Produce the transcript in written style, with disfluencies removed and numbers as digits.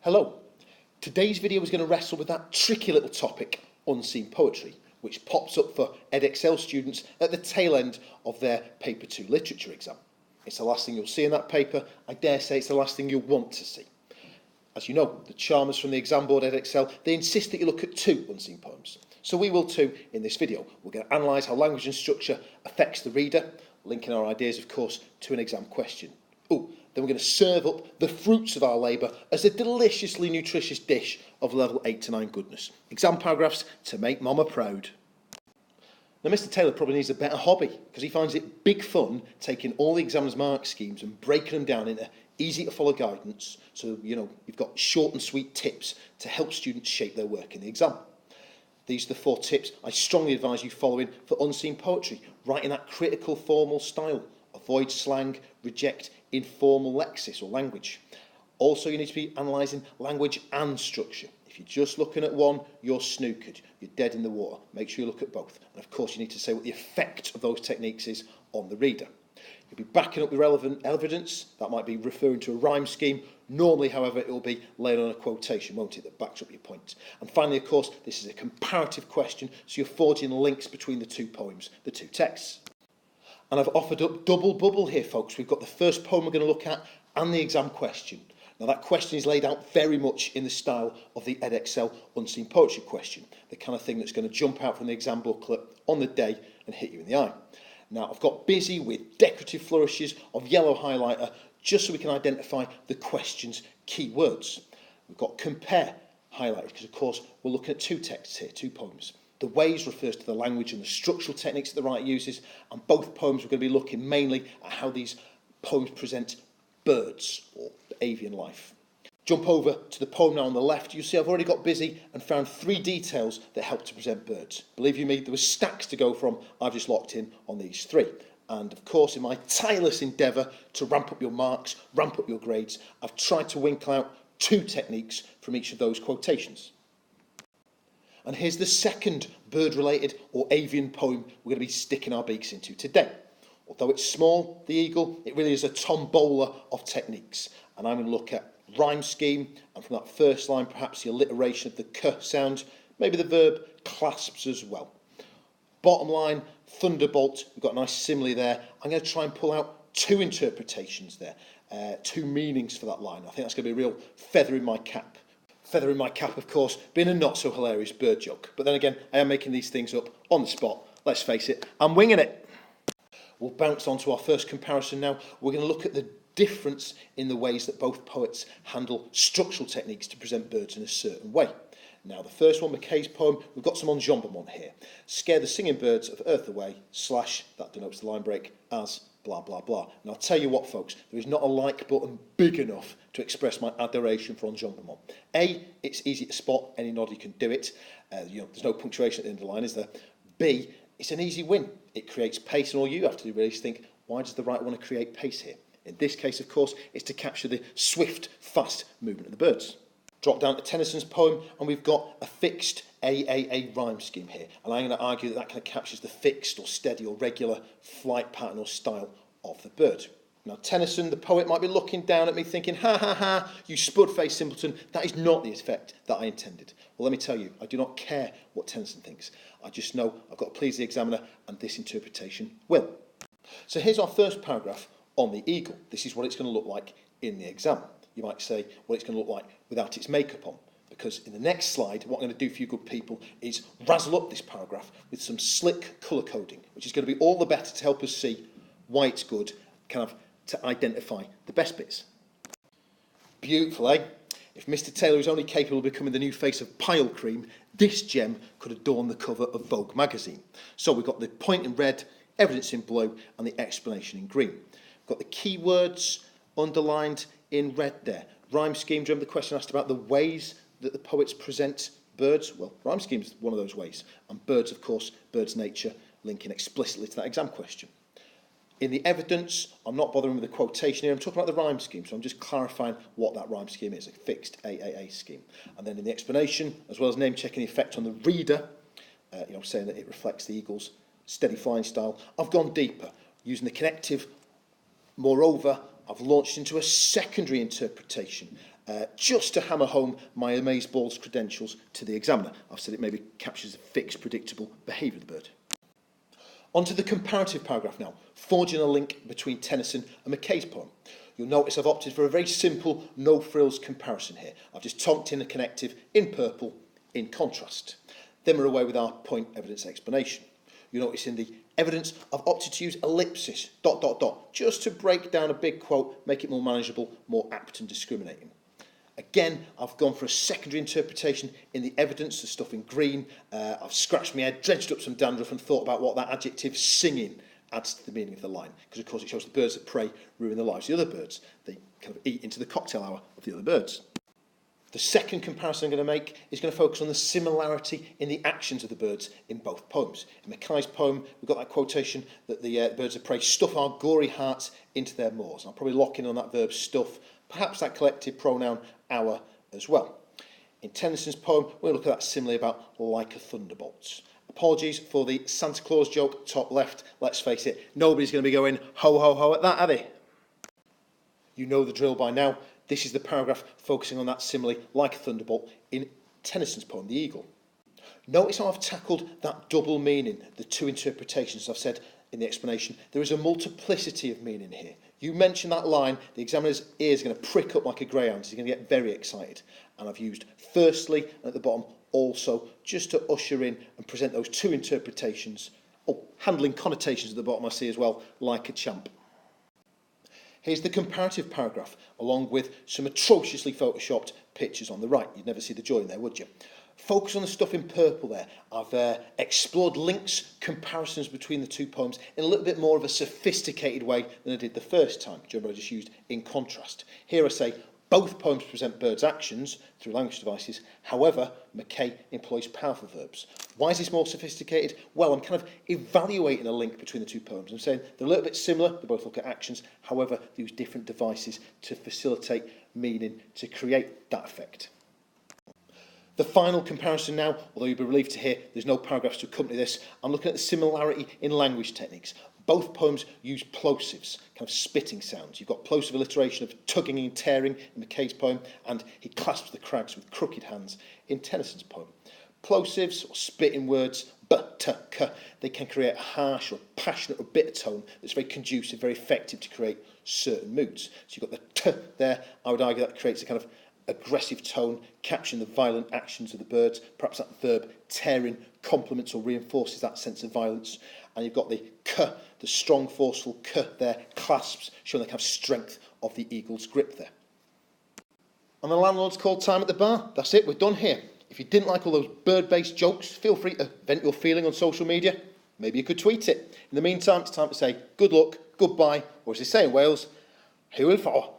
Hello. Today's video is going to wrestle with that tricky little topic, unseen poetry, which pops up for Edexcel students at the tail end of their Paper 2 literature exam. It's the last thing you'll see in that paper. I dare say it's the last thing you'll want to see. As you know, the charmers from the exam board Edexcel, they insist that you look at 2 unseen poems. So we will too in this video. We're going to analyse how language and structure affects the reader, linking our ideas, of course, to an exam question. Then we're going to serve up the fruits of our labour as a deliciously nutritious dish of level 8 to 9 goodness. Exam paragraphs to make mama proud. Now, Mr. Taylor probably needs a better hobby because he finds it big fun taking all the examiner's mark schemes and breaking them down into easy to follow guidance. So, you've got short and sweet tips to help students shape their work in the exam. These are the 4 tips I strongly advise you following for unseen poetry. Write in that critical formal style. Avoid slang, reject informal lexis or language. Also, you need to be analysing language and structure. If you're just looking at one, you're snookered. You're dead in the water. Make sure you look at both. And of course, you need to say what the effect of those techniques is on the reader. You'll be backing up with relevant evidence. That might be referring to a rhyme scheme. Normally, however, it will be laid on a quotation, won't it, that backs up your point. And finally, of course, this is a comparative question, so you're forging links between the 2 poems, the 2 texts. And I've offered up double bubble here, folks. We've got the first poem we're going to look at and the exam question. Now, that question is laid out very much in the style of the Edexcel unseen poetry question, the kind of thing that's going to jump out from the exam booklet on the day and hit you in the eye. Now, I've got busy with decorative flourishes of yellow highlighter just so we can identify the question's key words. We've got compare highlighted because, of course, we're looking at 2 texts here, 2 poems. The ways refers to the language and the structural techniques that the writer uses, and both poems we're going to be looking mainly at how these poems present birds or avian life. Jump over to the poem now on the left. You see I've already got busy and found 3 details that help to present birds. Believe you me, there were stacks to go from. I've just locked in on these 3. And of course, in my tireless endeavour to ramp up your marks, ramp up your grades, I've tried to winkle out 2 techniques from each of those quotations. And here's the second bird-related or avian poem we're going to be sticking our beaks into today. Although it's small, the eagle, it really is a tombola of techniques. And I'm going to look at rhyme scheme, and from that first line, perhaps the alliteration of the k sound, maybe the verb clasps as well. Bottom line, thunderbolt, we've got a nice simile there. I'm going to try and pull out 2 interpretations there, 2 meanings for that line. I think that's going to be a real feather in my cap. Feather in my cap, of course, being a not-so-hilarious bird joke. But then again, I am making these things up on the spot. Let's face it, I'm winging it. We'll bounce on to our first comparison now. We're going to look at the difference in the ways that both poets handle structural techniques to present birds in a certain way. Now, the first one, McKay's poem, we've got some enjambment here. Scare the singing birds of earth away, / that denotes the line break, as blah, blah, blah. And I'll tell you what, folks, there is not a like button big enough to express my adoration for enjambment. A, it's easy to spot, any noddy can do it. There's no punctuation at the end of the line, is there? B, it's an easy win. It creates pace, and all you have to do really is think, why does the writer want to create pace here? In this case, of course, it's to capture the swift, fast movement of the birds. Drop down to Tennyson's poem, and we've got a fixed AAA rhyme scheme here. And I'm going to argue that kind of captures the fixed or steady or regular flight pattern or style of the bird. Now, Tennyson, the poet, might be looking down at me thinking, ha, ha, ha, you spud-faced simpleton, that is not the effect that I intended. Well, let me tell you, I do not care what Tennyson thinks. I just know I've got to please the examiner, and this interpretation will. So here's our first paragraph on the eagle. This is what it's going to look like in the exam. You might say what it's going to look like without its makeup on. Because in the next slide, what I'm going to do for you good people is razzle up this paragraph with some slick colour coding, which is going to be all the better to help us see why it's good, kind of to identify the best bits. Beautiful, eh? If Mr. Taylor is only capable of becoming the new face of pile cream, this gem could adorn the cover of Vogue magazine. So we've got the point in red, evidence in blue, and the explanation in green. We've got the key words underlined in red there. Rhyme scheme, do you remember the question asked about the ways that the poets present birds? Well, rhyme scheme is one of those ways. And birds, of course, birds' nature, linking explicitly to that exam question. In the evidence, I'm not bothering with the quotation here. I'm talking about the rhyme scheme, so I'm just clarifying what that rhyme scheme is, a fixed AAA scheme. And then in the explanation, as well as name-checking the effect on the reader, saying that it reflects the eagle's steady flying style, I've gone deeper, using the connective. Moreover, I've launched into a secondary interpretation, just to hammer home my amazeballs credentials to the examiner. I've said it maybe captures a fixed, predictable behaviour of the bird. On to the comparative paragraph now, forging a link between Tennyson and Mackay's poem. You'll notice I've opted for a very simple, no-frills comparison here. I've just tonked in the connective in purple, in contrast. Then we're away with our point evidence explanation. You'll notice in the evidence I've opted to use ellipsis, ... just to break down a big quote, make it more manageable, more apt and discriminating. Again, I've gone for a secondary interpretation in the evidence, the stuff in green. I've scratched my head, dredged up some dandruff and thought about what that adjective singing adds to the meaning of the line. Because of course it shows the birds that prey ruin the lives of the other birds. They kind of eat into the cocktail hour of the other birds. The second comparison I'm going to make is going to focus on the similarity in the actions of the birds in both poems. In Mackay's poem, we've got that quotation that the birds of prey stuff our gory hearts into their maws. And I'll probably lock in on that verb stuff, perhaps that collective pronoun our as well. In Tennyson's poem, we'll look at that simile about like a thunderbolt. Apologies for the Santa Claus joke, top left. Let's face it, nobody's going to be going ho ho ho at that, are they? You know the drill by now. This is the paragraph focusing on that simile, like a thunderbolt, in Tennyson's poem, The Eagle. Notice how I've tackled that double meaning, the two interpretations. As I've said in the explanation, there is a multiplicity of meaning here. You mention that line, the examiner's ears are going to prick up like a greyhound's. He's going to get very excited. And I've used firstly, and at the bottom, also, just to usher in and present those two interpretations. Oh, handling connotations at the bottom I see as well, like a champ. Here's the comparative paragraph, along with some atrociously photoshopped pictures on the right. You'd never see the joy in there, would you? Focus on the stuff in purple there. I've explored links, comparisons between the two poems in a little bit more of a sophisticated way than I did the first time. Do you remember I just used in contrast? Here I say both poems present birds' actions through language devices. However, Mackay employs powerful verbs. Why is this more sophisticated? Well, I'm kind of evaluating a link between the two poems. I'm saying they're a little bit similar. They both look at actions. However, they use different devices to facilitate meaning, to create that effect. The final comparison now, although you'll be relieved to hear there's no paragraphs to accompany this, I'm looking at the similarity in language techniques. Both poems use plosives, kind of spitting sounds. You've got plosive alliteration of tugging and tearing in Mackay's poem, and he clasps the crags with crooked hands in Tennyson's poem. Plosives, or spitting words, b, t, k, they can create a harsh or passionate or bitter tone that's very conducive, very effective to create certain moods. So you've got the t there. I would argue that creates a kind of aggressive tone, capturing the violent actions of the birds. Perhaps that verb tearing complements or reinforces that sense of violence. And you've got the k, the strong, forceful k there, clasps, showing the kind of strength of the eagle's grip there. And the landlord's called time at the bar. That's it, we're done here. If you didn't like all those bird-based jokes, feel free to vent your feeling on social media. Maybe you could tweet it. In the meantime, it's time to say good luck, goodbye, or as they say in Wales, hwyl fawr.